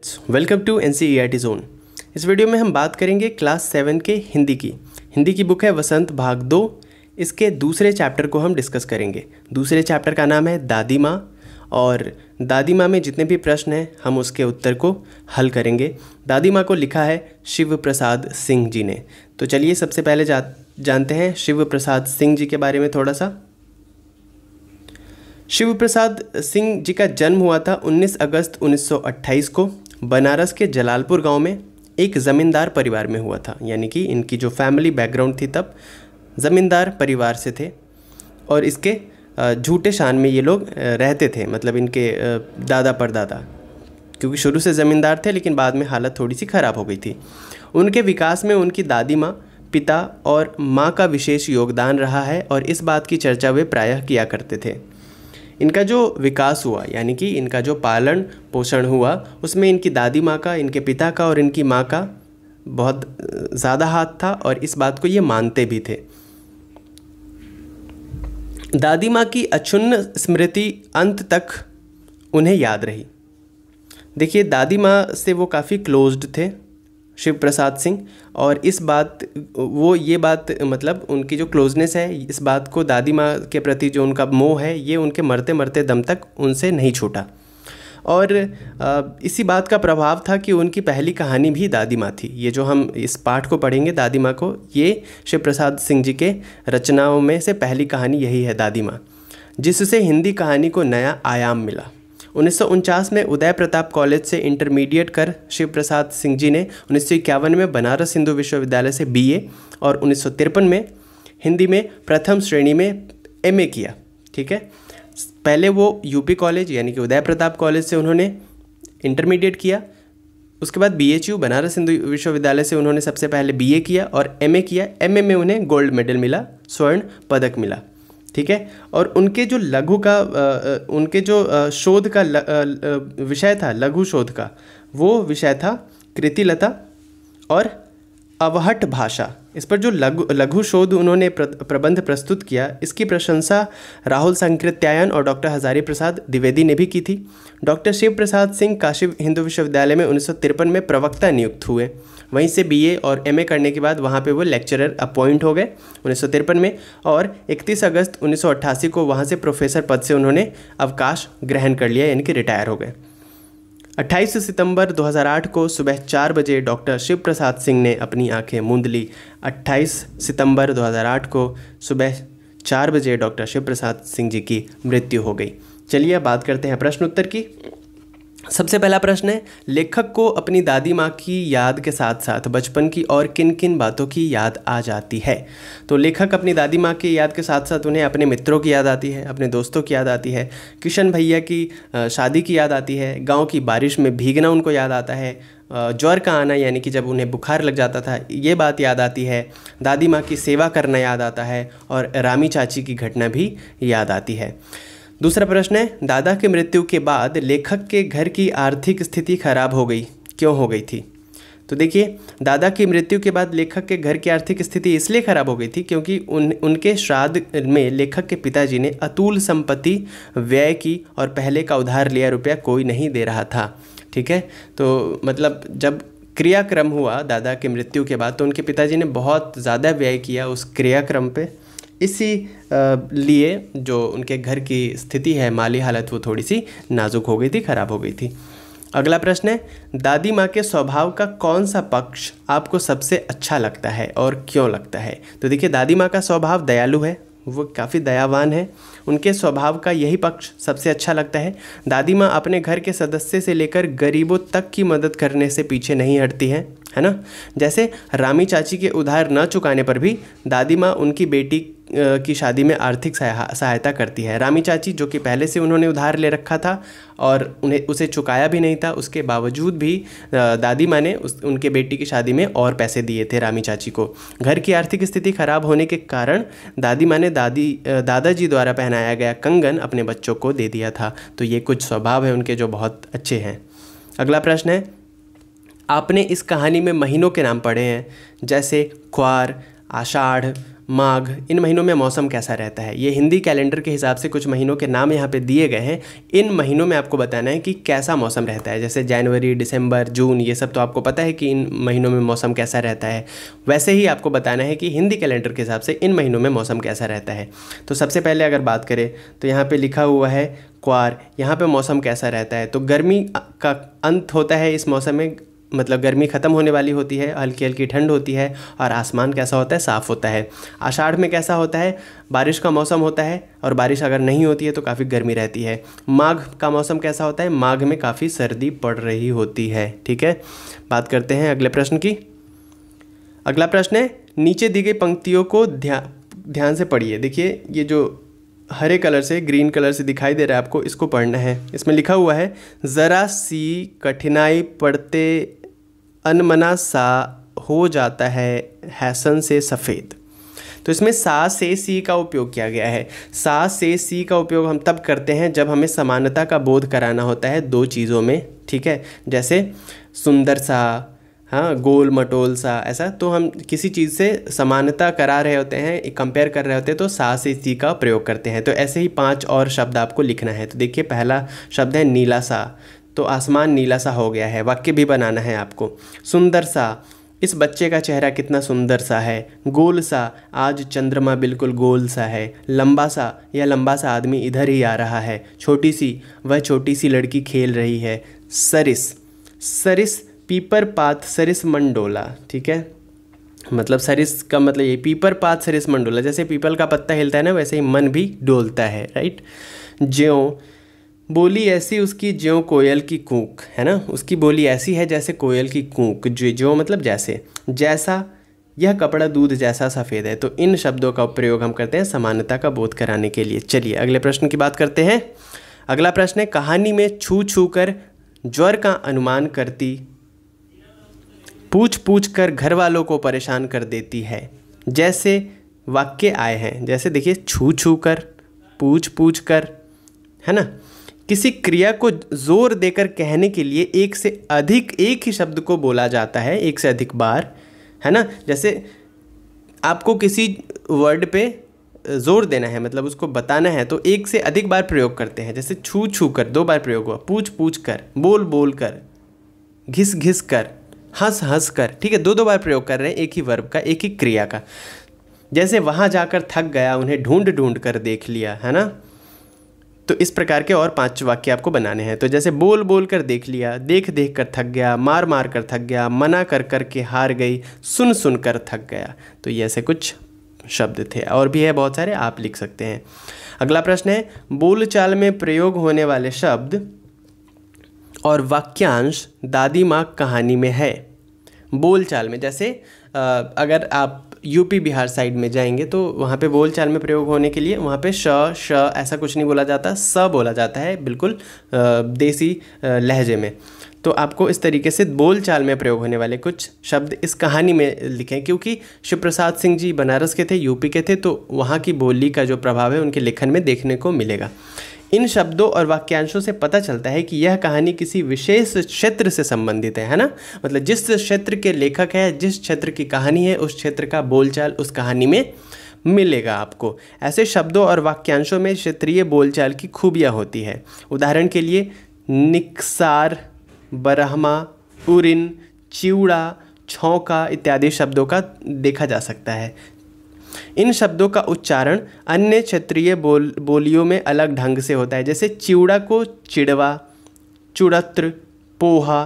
Students, welcome to NCERT zone. इस video में हम बात करेंगे क्लास 7 के हिंदी की बुक है वसंत भाग 2। इसके दूसरे चैप्टर को हम डिस्कस करेंगे। दूसरे चैप्टर का नाम है दादी माँ, और दादी माँ में जितने भी प्रश्न हैं हम उसके उत्तर को हल करेंगे। दादी माँ को लिखा है शिव प्रसाद सिंह जी ने। तो चलिए सबसे पहले जानते हैं शिव प्रसाद सिंह जी के बारे में थोड़ा सा। शिव प्रसाद सिंह जी का जन्म हुआ था 19 अगस्त 1928 को बनारस के जलालपुर गांव में एक ज़मींदार परिवार में हुआ था। यानी कि इनकी जो फैमिली बैकग्राउंड थी तब ज़मींदार परिवार से थे, और इसके झूठे शान में ये लोग रहते थे, मतलब इनके दादा परदादा, क्योंकि शुरू से ज़मींदार थे लेकिन बाद में हालत थोड़ी सी ख़राब हो गई थी। उनके विकास में उनकी दादी माँ, पिता और माँ का विशेष योगदान रहा है, और इस बात की चर्चा वे प्रायः किया करते थे। इनका जो विकास हुआ, यानी कि इनका जो पालन पोषण हुआ, उसमें इनकी दादी माँ का, इनके पिता का और इनकी माँ का बहुत ज़्यादा हाथ था, और इस बात को ये मानते भी थे। दादी माँ की अक्षुण्ण स्मृति अंत तक उन्हें याद रही। देखिए, दादी माँ से वो काफ़ी क्लोज्ड थे शिव प्रसाद सिंह, और इस बात ये बात मतलब उनकी जो क्लोजनेस है, इस बात को दादी माँ के प्रति जो उनका मोह है, ये उनके मरते मरते दम तक उनसे नहीं छूटा। और इसी बात का प्रभाव था कि उनकी पहली कहानी भी दादी माँ थी। ये जो हम इस पाठ को पढ़ेंगे दादी माँ को, ये शिव प्रसाद सिंह जी के रचनाओं में से पहली कहानी यही है दादी माँ, जिससे हिंदी कहानी को नया आयाम मिला। 1949 में उदय प्रताप कॉलेज से इंटरमीडिएट कर शिव प्रसाद सिंह जी ने 1951 में बनारस हिंदू विश्वविद्यालय से बीए और 1953 में हिंदी में प्रथम श्रेणी में एमए किया। ठीक है, पहले वो यूपी कॉलेज यानी कि उदय प्रताप कॉलेज से उन्होंने इंटरमीडिएट किया, उसके बाद बीएचयू बनारस हिंदू विश्वविद्यालय से उन्होंने सबसे पहले बीए किया और एमए किया। एमए में उन्हें गोल्ड मेडल मिला, स्वर्ण पदक मिला। ठीक है, और उनके जो उनके जो शोध का विषय था, लघु शोध का, वो विषय था कृतिलता और अवहट भाषा। इस पर जो लघु शोध उन्होंने प्रबंध प्रस्तुत किया, इसकी प्रशंसा राहुल संकृत्यायन और डॉक्टर हजारी प्रसाद द्विवेदी ने भी की थी। डॉक्टर शिव प्रसाद सिंह काशी हिंदू विश्वविद्यालय में 1953 में प्रवक्ता नियुक्त हुए। वहीं से बीए और एमए करने के बाद वहाँ पे वो लेक्चरर अपॉइंट हो गए 1953 में, और 31 अगस्त 1988 को वहाँ से प्रोफेसर पद से उन्होंने अवकाश ग्रहण कर लिया, यानी कि रिटायर हो गए। 28 सितंबर 2008 को सुबह 4 बजे डॉक्टर शिव प्रसाद सिंह ने अपनी आंखें मूंद ली। 28 सितंबर 2008 को सुबह 4 बजे डॉक्टर शिव प्रसाद सिंह जी की मृत्यु हो गई। चलिए अब बात करते हैं प्रश्न उत्तर की। सबसे पहला प्रश्न है, लेखक को अपनी दादी माँ की याद के साथ साथ बचपन की और किन किन बातों की याद आ जाती है? तो लेखक अपनी दादी माँ की याद के साथ साथ उन्हें अपने मित्रों की याद आती है, अपने दोस्तों की याद आती है, किशन भैया की शादी की याद आती है, गांव की बारिश में भीगना उनको याद आता है, ज्वर का आना यानी कि जब उन्हें बुखार लग जाता था ये बात याद आती है, दादी माँ की सेवा करना याद आता है, और रामी चाची की घटना भी याद आती है। दूसरा प्रश्न है, दादा की मृत्यु के बाद लेखक के घर की आर्थिक स्थिति खराब हो गई, क्यों हो गई थी? तो देखिए, दादा की मृत्यु के बाद लेखक के घर की आर्थिक स्थिति इसलिए खराब हो गई थी क्योंकि उनके श्राद्ध में लेखक के पिताजी ने अतुल संपत्ति व्यय की, और पहले का उधार लिया रुपया कोई नहीं दे रहा था। ठीक है, तो मतलब जब क्रियाक्रम हुआ दादा की मृत्यु के बाद, तो उनके पिताजी ने बहुत ज़्यादा व्यय किया उस क्रियाक्रम पे। इसी लिए जो उनके घर की स्थिति है, माली हालत, वो थोड़ी सी नाजुक हो गई थी, ख़राब हो गई थी। अगला प्रश्न है, दादी माँ के स्वभाव का कौन सा पक्ष आपको सबसे अच्छा लगता है और क्यों लगता है? तो देखिए, दादी माँ का स्वभाव दयालु है, वो काफ़ी दयावान है, उनके स्वभाव का यही पक्ष सबसे अच्छा लगता है। दादी माँ अपने घर के सदस्य से लेकर गरीबों तक की मदद करने से पीछे नहीं हटती है ना। जैसे रामी चाची के उधार न चुकाने पर भी दादी माँ उनकी बेटी की शादी में आर्थिक सहायता करती है। रामी चाची जो कि पहले से उन्होंने उधार ले रखा था और उसे चुकाया भी नहीं था, उसके बावजूद भी दादी माँ ने उनके बेटी की शादी में और पैसे दिए थे रामी चाची को। घर की आर्थिक स्थिति खराब होने के कारण दादी माँ ने दादाजी द्वारा पहनाया गया कंगन अपने बच्चों को दे दिया था। तो ये कुछ स्वभाव है उनके जो बहुत अच्छे हैं। अगला प्रश्न है, आपने इस कहानी में महीनों के नाम पढ़े हैं, जैसे क्वार, आषाढ़, माघ, इन महीनों में मौसम कैसा रहता है। ये हिंदी कैलेंडर के हिसाब से कुछ महीनों के नाम यहाँ पे दिए गए हैं। इन महीनों में आपको बताना है कि कैसा मौसम रहता है। जैसे जनवरी, दिसंबर, जून, ये सब तो आपको पता है कि इन महीनों में मौसम कैसा रहता है। वैसे ही आपको बताना है कि हिंदी कैलेंडर के हिसाब से इन महीनों में मौसम कैसा रहता है। तो सबसे पहले अगर बात करें तो यहाँ पर लिखा हुआ है क्वार, यहाँ पर मौसम कैसा रहता है। तो गर्मी का अंत होता है इस मौसम में, मतलब गर्मी ख़त्म होने वाली होती है, हल्की हल्की ठंड होती है और आसमान कैसा होता है, साफ़ होता है। आषाढ़ में कैसा होता है, बारिश का मौसम होता है और बारिश अगर नहीं होती है तो काफ़ी गर्मी रहती है। माघ का मौसम कैसा होता है, माघ में काफ़ी सर्दी पड़ रही होती है। ठीक है, बात करते हैं अगले प्रश्न की। अगला प्रश्न है, नीचे दी गई पंक्तियों को ध्यान से पढ़िए। देखिए ये जो हरे कलर से, ग्रीन कलर से दिखाई दे रहा है आपको, इसको पढ़ना है। इसमें लिखा हुआ है, ज़रा सी कठिनाई पड़ते अनमना सा हो जाता है हैसन से सफ़ेद। तो इसमें सा से सी का उपयोग किया गया है। सा से सी का उपयोग हम तब करते हैं जब हमें समानता का बोध कराना होता है दो चीज़ों में। ठीक है, जैसे सुंदर सा, हाँ, गोल मटोल सा, ऐसा। तो हम किसी चीज़ से समानता करा रहे होते हैं, कंपेयर कर रहे होते हैं, तो सा से सी का प्रयोग करते हैं। तो ऐसे ही 5 और शब्द आपको लिखना है। तो देखिए पहला शब्द है नीला सा, तो आसमान नीला सा हो गया है, वाक्य भी बनाना है आपको। सुंदर सा, इस बच्चे का चेहरा कितना सुंदर सा है। गोल सा, आज चंद्रमा बिल्कुल गोल सा है। लंबा सा, यह लंबा सा आदमी इधर ही आ रहा है। छोटी सी, वह छोटी सी लड़की खेल रही है। सरिस, सरिस पीपर पात सरिस मन डोला। ठीक है, मतलब सरिस का मतलब ये पीपर पात सरिस मन डोला, जैसे पीपल का पत्ता हिलता है ना, वैसे ही मन भी डोलता है। राइट। ज्यों, बोली ऐसी उसकी ज्यों कोयल की कूक, है ना, उसकी बोली ऐसी है जैसे कोयल की कूक। ज्यों मतलब जैसे। जैसा, यह कपड़ा दूध जैसा सफ़ेद है। तो इन शब्दों का प्रयोग हम करते हैं समानता का बोध कराने के लिए। चलिए अगले प्रश्न की बात करते हैं। अगला प्रश्न है, कहानी में छू छू कर ज्वर का अनुमान करती, पूछ पूछ कर घर वालों को परेशान कर देती है। जैसे वाक्य आए हैं, जैसे देखिए छू छू कर, पूछ पूछ कर, है ना। किसी क्रिया को जोर देकर कहने के लिए एक से अधिक, एक ही शब्द को बोला जाता है एक से अधिक बार, है ना। जैसे आपको किसी वर्ड पे जोर देना है, मतलब उसको बताना है, तो एक से अधिक बार प्रयोग करते हैं। जैसे छू छू कर 2 बार प्रयोग हुआ, पूछ पूछ कर, बोल बोल कर, घिस घिस कर, हंस हंस कर। ठीक है, 2 बार प्रयोग कर रहे हैं एक ही वर्ब का, एक ही क्रिया का। जैसे वहाँ जाकर थक गया, उन्हें ढूंढ ढूंढ कर देख लिया, है ना। तो इस प्रकार के और 5 वाक्य आपको बनाने हैं। तो जैसे बोल बोल कर देख लिया, देख देख कर थक गया, मार मार कर थक गया, मना कर कर के हार गई, सुन सुन कर थक गया। तो ये ऐसे कुछ शब्द थे, और भी है बहुत सारे, आप लिख सकते हैं। अगला प्रश्न है, बोलचाल में प्रयोग होने वाले शब्द और वाक्यांश दादी माँ कहानी में है। बोलचाल में, जैसे अगर आप यूपी बिहार साइड में जाएंगे तो वहाँ पे बोलचाल में प्रयोग होने के लिए वहाँ पे श श ऐसा कुछ नहीं बोला जाता, स बोला जाता है, बिल्कुल देसी लहजे में। तो आपको इस तरीके से बोलचाल में प्रयोग होने वाले कुछ शब्द इस कहानी में लिखें, क्योंकि शिव प्रसाद सिंह जी बनारस के थे, यूपी के थे, तो वहाँ की बोली का जो प्रभाव है उनके लेखन में देखने को मिलेगा। इन शब्दों और वाक्यांशों से पता चलता है कि यह कहानी किसी विशेष क्षेत्र से संबंधित है ना। मतलब जिस क्षेत्र के लेखक है, जिस क्षेत्र की कहानी है, उस क्षेत्र का बोलचाल उस कहानी में मिलेगा आपको। ऐसे शब्दों और वाक्यांशों में क्षेत्रीय बोलचाल की खूबियाँ होती है। उदाहरण के लिए निक्सार, बरहमा, उरिन, चिवड़ा, छौका इत्यादि शब्दों का देखा जा सकता है। इन शब्दों का उच्चारण अन्य क्षेत्रीय बोलियों में अलग ढंग से होता है। जैसे चिवड़ा को चिड़वा, चुड़त्र, पोहा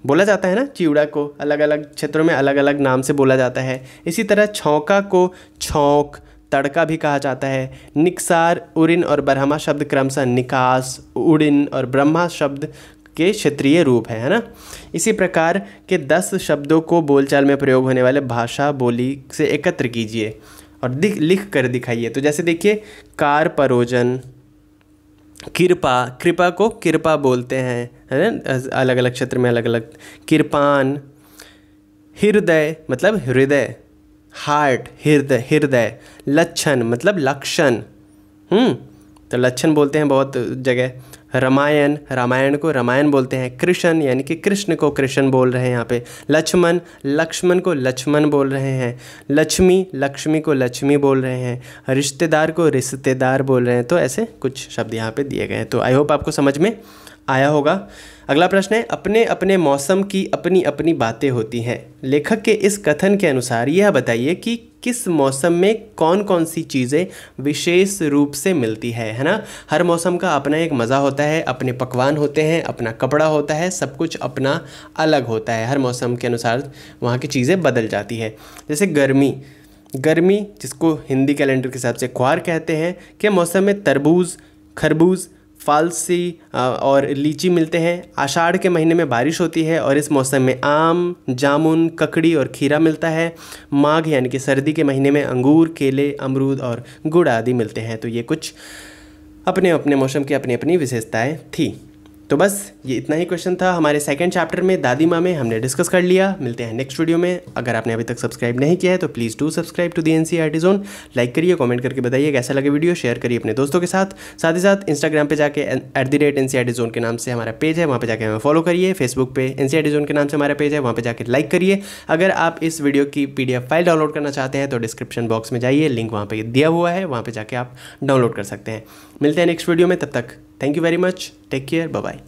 बोला जाता है ना। चिवड़ा को अलग अलग क्षेत्रों में अलग अलग नाम से बोला जाता है। इसी तरह छौका को छौंक, तड़का भी कहा जाता है। निक्सार, उरिन और ब्रह्मा शब्द क्रमशः निकास, उड़िन और ब्रह्मा शब्द के क्षेत्रीय रूप है ना। इसी प्रकार के 10 शब्दों को बोलचाल में प्रयोग होने वाले भाषा बोली से एकत्र कीजिए और लिख कर दिखाइए। तो जैसे देखिए, कार परोजन, कृपा, कृपा को कृपा बोलते हैं, है ना, अलग अलग क्षेत्र में अलग अलग। कृपान, हृदय मतलब हृदय, हार्ट हृदय हृदय। लक्षण मतलब लक्षण, तो लक्षण बोलते हैं बहुत जगह। रामायण, रामायण को रामायण बोलते हैं। कृष्ण यानी कि कृष्ण को कृष्ण बोल रहे हैं यहाँ पे। लक्ष्मण, लक्ष्मण को लक्ष्मण बोल रहे हैं। लक्ष्मी, लक्ष्मी को लक्ष्मी बोल रहे हैं। रिश्तेदार को रिश्तेदार बोल रहे हैं। तो ऐसे कुछ शब्द यहाँ पे दिए गए हैं। तो आई होप आपको समझ में आया होगा। अगला प्रश्न है, अपने अपने मौसम की अपनी अपनी बातें होती हैं। लेखक के इस कथन के अनुसार यह बताइए कि किस मौसम में कौन कौन सी चीज़ें विशेष रूप से मिलती है ना। हर मौसम का अपना एक मज़ा होता है, अपने पकवान होते हैं, अपना कपड़ा होता है, सब कुछ अपना अलग होता है। हर मौसम के अनुसार वहाँ की चीज़ें बदल जाती है। जैसे गर्मी, गर्मी जिसको हिंदी कैलेंडर के हिसाब से क्वार कहते हैं, के मौसम में तरबूज, खरबूज, फालसी और लीची मिलते हैं। आषाढ़ के महीने में बारिश होती है और इस मौसम में आम, जामुन, ककड़ी और खीरा मिलता है। माघ यानी कि सर्दी के महीने में अंगूर, केले, अमरूद और गुड़ आदि मिलते हैं। तो ये कुछ अपने अपने मौसम की अपनी अपनी विशेषताएं थी। तो बस ये इतना ही क्वेश्चन था हमारे सेकंड चैप्टर में दादी माँ में, हमने डिस्कस कर लिया। मिलते हैं नेक्स्ट वीडियो में। अगर आपने अभी तक सब्सक्राइब नहीं किया है तो please do subscribe to the NCERT zone. Like करिए, कमेंट करके बताइए कैसा लगे वीडियो, शेयर करिए अपने दोस्तों के साथ। साथ ही साथ इंस्टाग्राम पे जाके @NCERT जोन के नाम से हमारा पेज है, वहाँ पे जाके हमें फॉलो करिए। फेसबुक पे NCERT जोन के नाम से हमारा पेज है, वहाँ पे जाके लाइक करिए। अगर आप इस वीडियो की PDF फाइल डाउनलोड करना चाहते हैं तो डिस्क्रिप्शन बॉक्स में जाइए, लिंक वहाँ पर दिया हुआ है, वहाँ पर जाके आप डाउनलोड कर सकते हैं। मिलते हैं नेक्स्ट वीडियो में, तब तक thank you very much, take care, bye bye.